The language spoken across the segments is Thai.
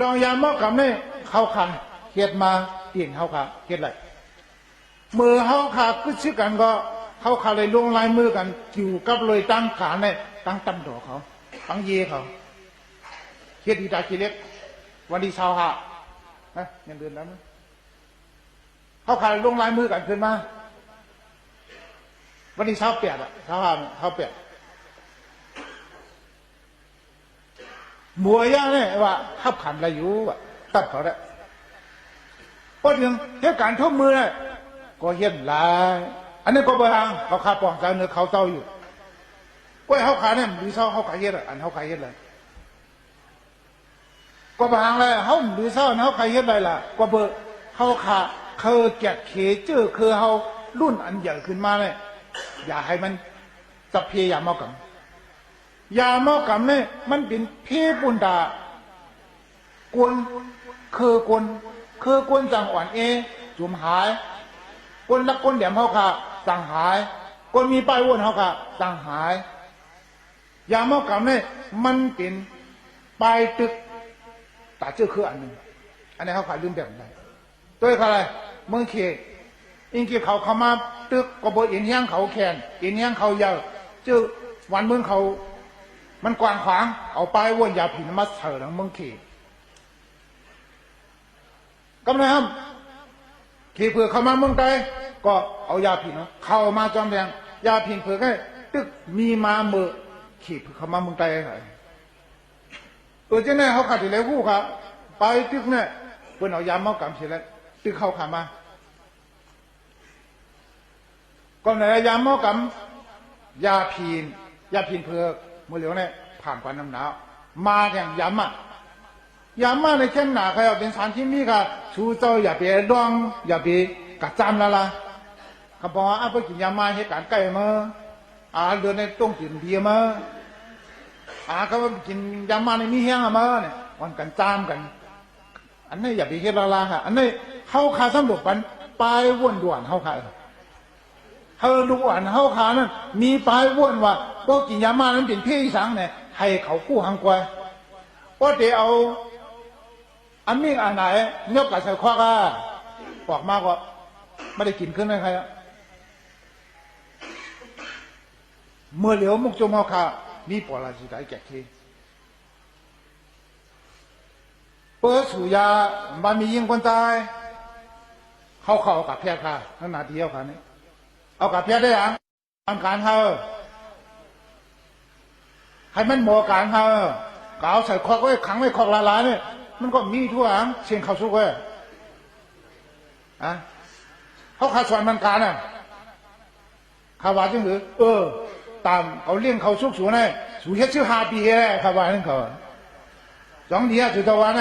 ลองยามอกกับเนี่ยเขาขาเฮ็ดมาเปลี่ยนเขาขาเฮ็ดไรมือเขาขาก็ชื่อกันก็เขาขาเลยลงลายมือกันอยู่กับเลยตั้งขาเนี่ยตั้งตั้มดอกเขาตั้งเย่เขาเฮ็ดดีตากีเล็กวันดีเช้าค่ะนะเงินเดือนแล้วมั้ยเขาขาลงลายมือกันขึ้นมาวันนี้เช้าเปียกอะเช้าเปียกมัวย่างเนี่ยว่าขับขันอะไรอยู่อะตัดเขาได้พอถึงเหตุการณ์ทุ่มมือเนี่ยก็เห็นหลายอันนี้ก็บางเขาขาปองใจเนื้อเขาเต้าอยู่ก็เขาขาเนี่ยดูเศร้าเขาขายเยอะอันเขาขายเยอะเลยก็บางเลยเขาดูเศร้าเขาขายเยอะเลยล่ะก็เบอร์เขาขาเคยแกะเขเจอคือเขารุ่นอันใหญ่ขึ้นมาเลยอย่าให้มันจะเพยามอกัมยามอกัมเนี่ยมันเป็นเพปุนดากวนคือกวนจังอ่อนเอจุ่มหายกวนลักกวนแหลมเขาค่ะจังหายกวนมีป้ายวนเขาค่ะจังหายยามอกัมเนี่ยมันเป็นป้ายตึกแต่เจอคืออันหนึ่งอันนี้เขาขายลืมแบบไหนตัวอะไรเมืองเขอิงเกี่ยวเขามาตึกก็บอกอินเฮียงเขาแขนอินเฮียงเขายาวเจอวันเมืองเขามันกว้างขวางเอาป้ายวนยาผินมาเถิดหลังเมืองเขกำลังครับขี่เผื่อเขามาเมืองใดก็เอายาผินเข้ามาจอมแดงยาผินเผื่อแค่ตึกมีมาเมื่อขี่เผื่อเขามาเมืองใดไงเจ้าเนี่ยเขาขาดที่แล้วผู้ครับไปตึกเนี่ยเพื่อนเอายาเมากำเสร็จแล้วตึกเขาขามาก่อนไหนยาหม้อกำยาพีนเผือกมือเหลียวเนี่ยผ่านความน้ำหนาวมาอย่างยามาในเข้มหนาใครเอาเป็นสารที่มีค่ะชูเจ้าอย่าไปร้องอย่าไปกัดจำละละเขาบอกว่าไปกินยามาเหตุการณ์ใกล้มาเดินในต้งกินเบียร์มาเขาว่ากินยามาในมีแห้งมาเนี่ยวันกันจามกันอันนี้อย่าไปเฮ็ดละค่ะอันนี้เข้าคาสำรวจปันปลายว่นด่วนเข้าคาเธอดูอ่านเฮาขานั่นมีปลายว่นว่าพวกกินยามานั้นเป็นพี่สังเนี่ยให้เขาคู่หังกวยว่าเดี๋ยวเอาอันมิ่งอันไหนยกกับใส่ควักบอกมากว่าไม่ได้กินขึ้นไหมใครเมื่อเหลียวมุกจงเฮาขามีปอลาจิตใจแก่ทีเปิดสุยามันมียิงคนตายเขากับแพทย์ค่ะนั่นนาทีเขาค่ะนี่เอากับเพียได้ยังทำการเขาให้มันโมการเขากาวใส่คอกไว้ขังไว้คอกลายเนี่ยมันก็มีทั่วอังเชียงเขาสุกไว้เขาขาดสอนมันการข่าวว่าจังหรือตามเอาเลี้ยงเขาสุกสูงเนี่ยสูเฮ็ดชื่อ5 ปีเลยข่าวว่านั่นเขา2 ทีจุดตะวัน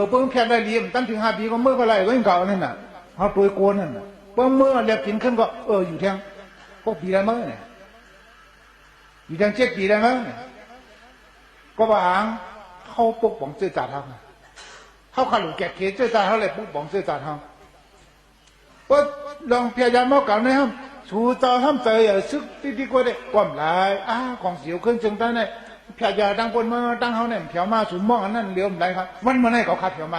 เพิ่งแค่ได้เลี้ยงตั้งถึง5 ปีก็เมื่อไรก็ยังเก่านั่นน่ะเขาตัวโกนนั่นเมื่อเรียกกินขึ้นก็อยู่แทงพวกปีได้มั้งเนี่ยอยู่แทง7 ปีได้มั้งเนี่ยก็บางเขาปกป้องเจ้าจ่าทางเขาขาดหลุดแก่เกศเจ้าจ่าเขาเลยปกป้องเจ้าจ่าทางว่าลองพยายามมากันนะครับชูเจ้าทำใจซึกที่ก็ได้ความหลายของเสียวขึ้นจึงได้เนี่ยพยายามตั้งบนมาตั้งเขาเนี่ยเผียวมาสูงมองอันนั้นเลี้ยวอะไรครับมันมาให้เขาขาดเผียวไหม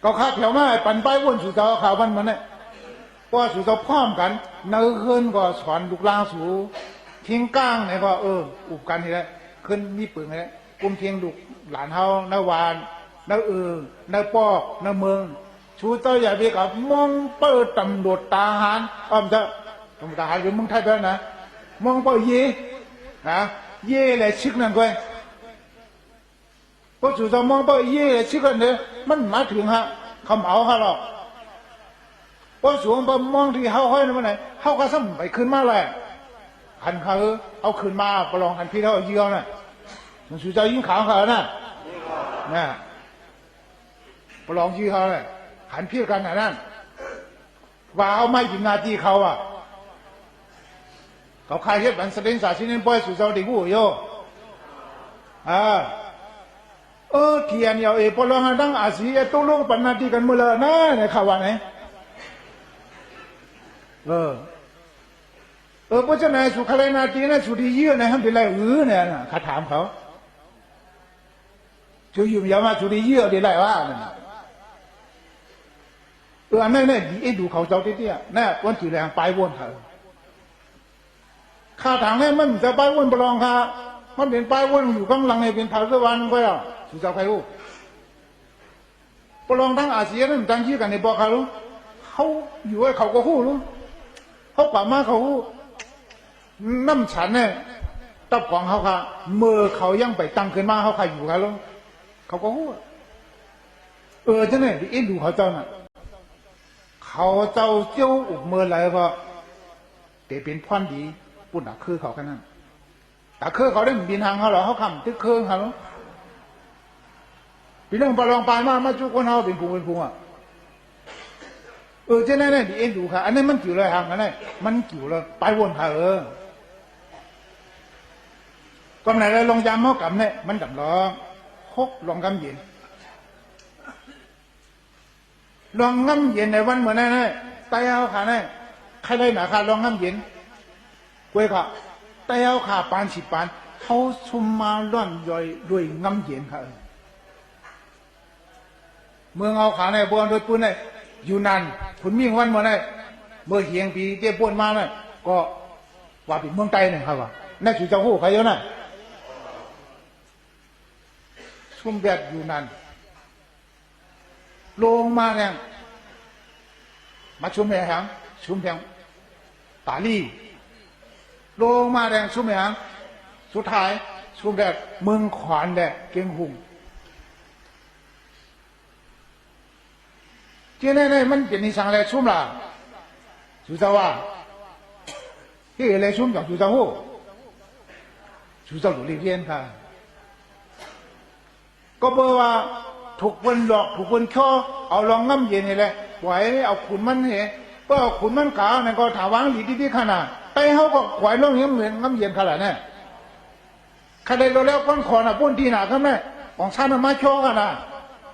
ก็ข้าเถียวมาปั่นไปวนสู่เจ้าข่าววันมันเนี่ยเพราะสู่เจ้าพร้อมกันเนื้อขึ้นก็สอนลูกลางสู่ทิ้งก้างเนี่ยก็อุบกันทีละขึ้นมีปืนเลยกุมเทียงลูกหลานเฮาเนื้อวานเนื้อเนื้อปอกเนื้อเมืองสู่เจ้าอย่าไปกับมองเปิดตำรวจทหารเจ้าตำรวจทหารหรือมึงไทยด้วยนะมองเปิดเย่เลยชิกนั่นก็เพราะจู่ๆมองไปเย่ชิกันเนี่ยมันมาถึงเขาเหมาหรอกเพราะจู่ๆไปมองที่เขาห้อยนั่นมันไหนเขาก็ซ้ำไปขึ้นมาเลยหันเขาเอาขึ้นมาประลองหันพี่เขาเยี่ยวน่ะมันจู่ๆยิงขาวเขาน่ะเนี่ยประลองยี่เขาเนี่ยหันพี่กันนั่นว่าเอาไม่ถึงนาทีเขาเขาใครเฮ็ดบันแสดงสาชินินปล่อยจู่ๆดีกูโย่เทียนยาวพอลองดังอาศีตุ้งลงปันนาทีกันมือเลยนะในข่าวว่าไหน เพราะฉะนั้นสุขอะไรนาทีนะสุดที่เยอะนะฮะเป็นไรเนี่ยนะข้าถามเขาช่วยอยู่ยามาสุดที่เยอะเป็นไรวะนั่นนะอันนั้นเนี่ยไอ้ดูเขาเจ้าเตี้ยๆน่ะวันที่แรงไปวนเขาข้าถามเนี่ยมันจะไปวนปลองค่ะมันเป็นไปวนอยู่ข้างหลังเนี่ยเป็นทาวสวรรค์ก็อ่ะสุเจ้าใครรู้ปลองทั้งอาเซียนนั่นตั้งชื่อกันในบอกเขารู้เขาอยู่ไอ้เขาก็ฮู้รู้เขากลับมาเขาฮู้น้ำฉันเนี่ยตับของเขาค่ะเมื่อเขายังไปตั้งขึ้นมาเขาใครอยู่กันรู้เขาก็ฮู้จะเนี่ยไอ้ดูเขาเจ้าน่ะเขาเจ้าเจ้าอุบเมื่อไรก็แต่เป็นพรดีปุ่นดักคือเขากันนั่นแต่คือเขาได้บินทางเขาหรอเขาคำตึกเครื่องเขาปีนึงไปลองไปมาจุกคนเขาเป็นพุงอ่ะเจ้าแน่ๆดีเอ็นดูค่ะอันนี้มันเกี่ยวเลยทางนั้นมันเกี่ยวเลยไปวนค่ะก็ไหนเลยลองยำเขากับเนี่ยมันดับร้องคกลองกำเย็นลองงำเย็นในวันเหมือนนั่นไตเอาขาเนี่ยใครได้หนาขาลองงำเย็นกวยค่ะไตเอาขาปานสิปานเขาชุมมาล่อนย่อยด้วยงำเย็นค่ะเมืองเอาขาเนี่ยบวนโดยปืนเนี่ยอยู่นานผลมีวันเหมือนนั่นเมื่อเฮียงปีเจ้าปวนมาเนี่ยก็ว่าเป็นเมืองไตเนี่ยครับว่านั่นคือเจ้าหู้ใครเยอะน่ะชุมแบบอยู่นานลงมาเนี่ยมาชุมแหงชุมแหงตาลีลงมาแดงชุมแหงสุดท้ายชุมแบบเมืองขวานแดงเก่งหุงเจ้าเนี่ยมันเป็นนิสัยอะไรชุมล่ะสุดาว่าที่อะไรชุมจากสุดาหูสุดาดูเรียนค่ะก็เบอร์ว่าถูกคนหลอกถูกคนช่อเอาลองน้ำเย็นนี่แหละปล่อยเอาขุนมันเหรก็เอาขุนมันขาวนั่นก็ถาวางหลีที่ขนาดไปเขาก็ขวายลงเหมือนน้ำเย็นขนาดนั้นใครได้โลแล้วก้อนขอน่ะป้นที่หนาครับแม่ของชาติมาช่อกันนะ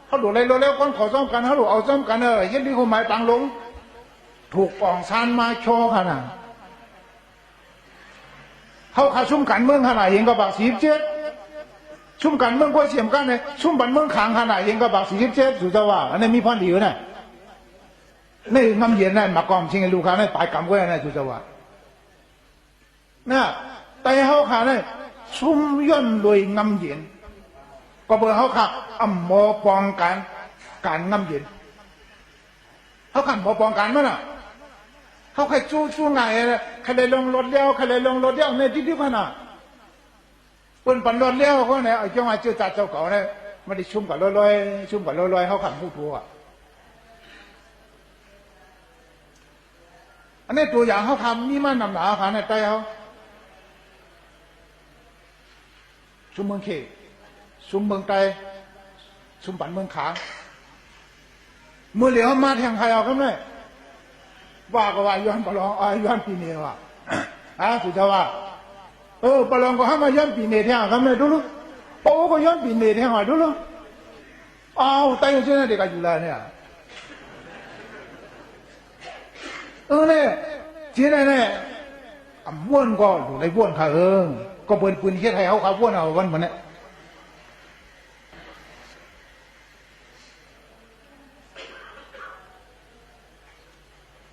เขาดูเลยโลแล้วก้อนขอซ้อมกันเขาดูเอาซ้อมกันเย็นที่เขาหมายตังลงถูกของชาติมาช่อขนาดเขาขาชุ่มกันเมืองขนาดเห็นก็บักสีเจ็ดชุ่มกันเมืองก็เสียมกันเลยชุ่มบันเมืองขังขนาดยังก็บัก40เจ็ดสุดจะว่าอันนี้มีพรดีอยู่นะนี่น้ำเย็นนั่นมากอมชิงไอ้ลูกค้านั่นตายกำก็ยังไงสุดจะว่าน่ะแต่เขาขาเนี่ยชุ่มย่นโดยน้ำเย็นก็เบอร์เขาขาอ่ำหมอปองการน้ำเย็นเขาขันหมอปองการมั้งน่ะเขาใครจู้ไงใครเลยลงรถเลี้ยวใครเลยลงรถเลี้ยวเนี่ยที่ขนาดคนปันรถเลี้ยวเขาเนี่ยไอ้เจ้ามาเจ้าจัดเจ้าเก่าเนี่ยไม่ได้ชุ่มกับลอยชุ่มกับลอยเขาขับผู้ทัวอันนี้ตัวอย่างเขาทำนี่มันนำหนาขาในใจเขาชุ่มเมืองเขชุ่มเมืองไตชุ่มปันเมืองขาเมื่อเหลียวมาแทงใครเอาครับเนี่ยว่าก็ว่าย้อนปลองย้อนปีนี้ว่าสุดท้ายว่าปลองก็ห้ามมาย้อนปีเนเทียงครับแม่ดูลูกโอ้ก็ย้อนปีเนเทียงหน่อยดูลูกไตยังเชื่อเด็กอยู่แล้วเนี่ยเนี่ยเชื่อเนี่ยบ้วนก็อยู่ในบ้วนค่ะก็เปิดปืนเฮ็ดให้เขาบ้วนเอาวันเหมือนเนี่ย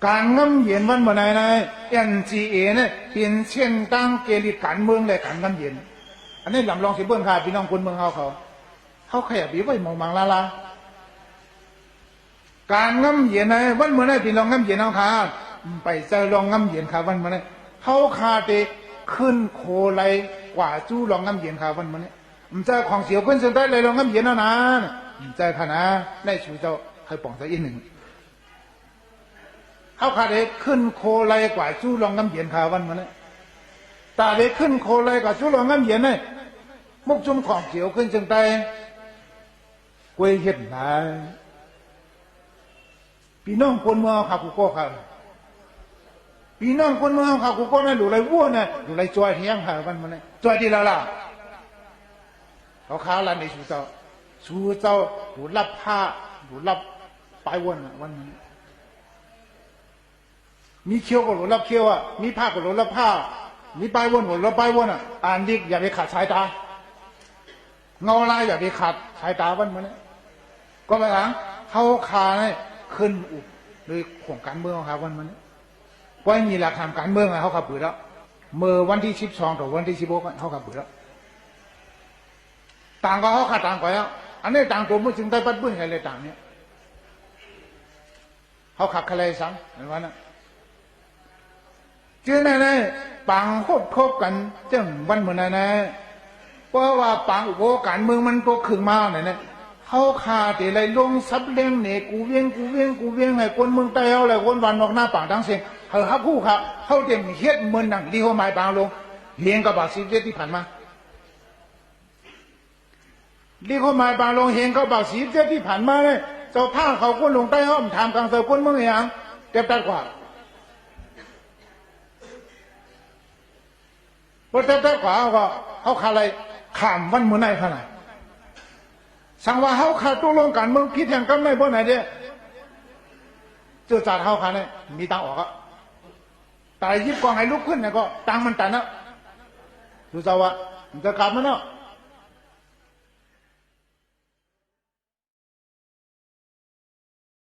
การง้ำเย็นวันเมื่อไหร่นะNGA เนี่ยเป็นเช่นตั้งเกลิดการเมืองเลยการง้ำเย็นอันนี้ลำลองสิเบิ้ลค่ะพี่น้องคนเมืองเขาขยับบีไว้มองมังลาการง้ำเย็นนะวันเมื่อไหร่พี่น้องง้ำเย็นเอาค่ะไปเจอลองง้ำเย็นค่ะวันเมื่อไหร่เขาคาเตขึ้นโคไลกว่าจู้ลองง้ำเย็นค่ะวันเมื่อไหร่มันจะของเสียวขึ้นสุดได้เลยลองง้ำเย็นเอานะใจขนาดได้ชูเจ้าใครป่องใจอีกหนึ่งเขาขาดเด็กขึ้นโคไลกว่าจู้ลองน้ำเย็นขาวันมันเนี่ยตาเด็กขึ้นโคไลกว่าจู้ลองน้ำเย็นเนี่ยมุกจุ่มของเขียวขึ้นจึงไตกวยเห็นไหนพี่น้องคนเมืองขากุโก้ค่ะพี่น้องคนเมืองขากุโก้เนี่ยหลุดไรวัวเนี่ยหลุดไรจอยเที่ยงค่ะวันมันเนี่ยจอยที่ละล่ะเขาค้าร้านในชูเจ้าหลุดรับผ้าหลุดรับปลายวันวันนี้ มีเคี้ยวก็หลุดรับเคี้ยวอ่ะมีผ้าก็หลุดรับผ้ามีป้ายวนก็หลุดรับป้ายวนอ่ะอ่านดิอย่าไปขาดสายตาเงาลายอย่าไปขาดสายตาวันมันเนี่ยก็มาถามเขาขาเนี่ยขึ้นอุบโดยของการเมืองครับวันมันเนี่ยก็มีหลักฐานการเมืองไงเขาขับเปิดแล้วเมื่อวันที่12ต่อวันที่16เขาขับเปิดแล้วต่างก็เขาขาดต่างไปแล้วอันนี้ต่างตัวมุ่งจึงได้ปัดบุ้งไงเลยต่างเนี่ยเขาขับคะเลสังเห็นไหมนะเจ้าเนี่ยนะปังคบกันจังวันเหมือนนั้นนะเพราะว่าปังอุปการเมืองมันตัวขึงมาเนี่ยเขาขาดอะไรลงซับเลี้ยงเนี่ยกูเวียงไงคนเมืองใต้เอาอะไรคนวันนอกหน้าปังทั้งเสียงเขาผู้ครับเขาเต็มเฮ็ดเมืองหนังที่เขาหมายปังลงเลี้ยงกับบาสิเจที่ผ่านมาที่เขาหมายปังลงเห็นเขาบาสิเจที่ผ่านมาเนี่ยเจ้าผ้าเขาคนลงใต้เขาทำกลางเสือคนเมืองอย่างเจ็บตัดกว่าพอเจ็บตัดกว่าก็เขาขาดอะไรขามวันเมื่อไหร่ขนาดสังว่าเขาขาดตัวลงกันเมืองพิษแห่งกันไม่บ่ไหนเดียเจอจัดเขาขาดเนี่ยมีตังออกอะแต่ยิบกองให้ลุกขึ้นเนี่ยก็ตังมันตันนะดูเจ้าว่ามันจะกลับมาเนาะ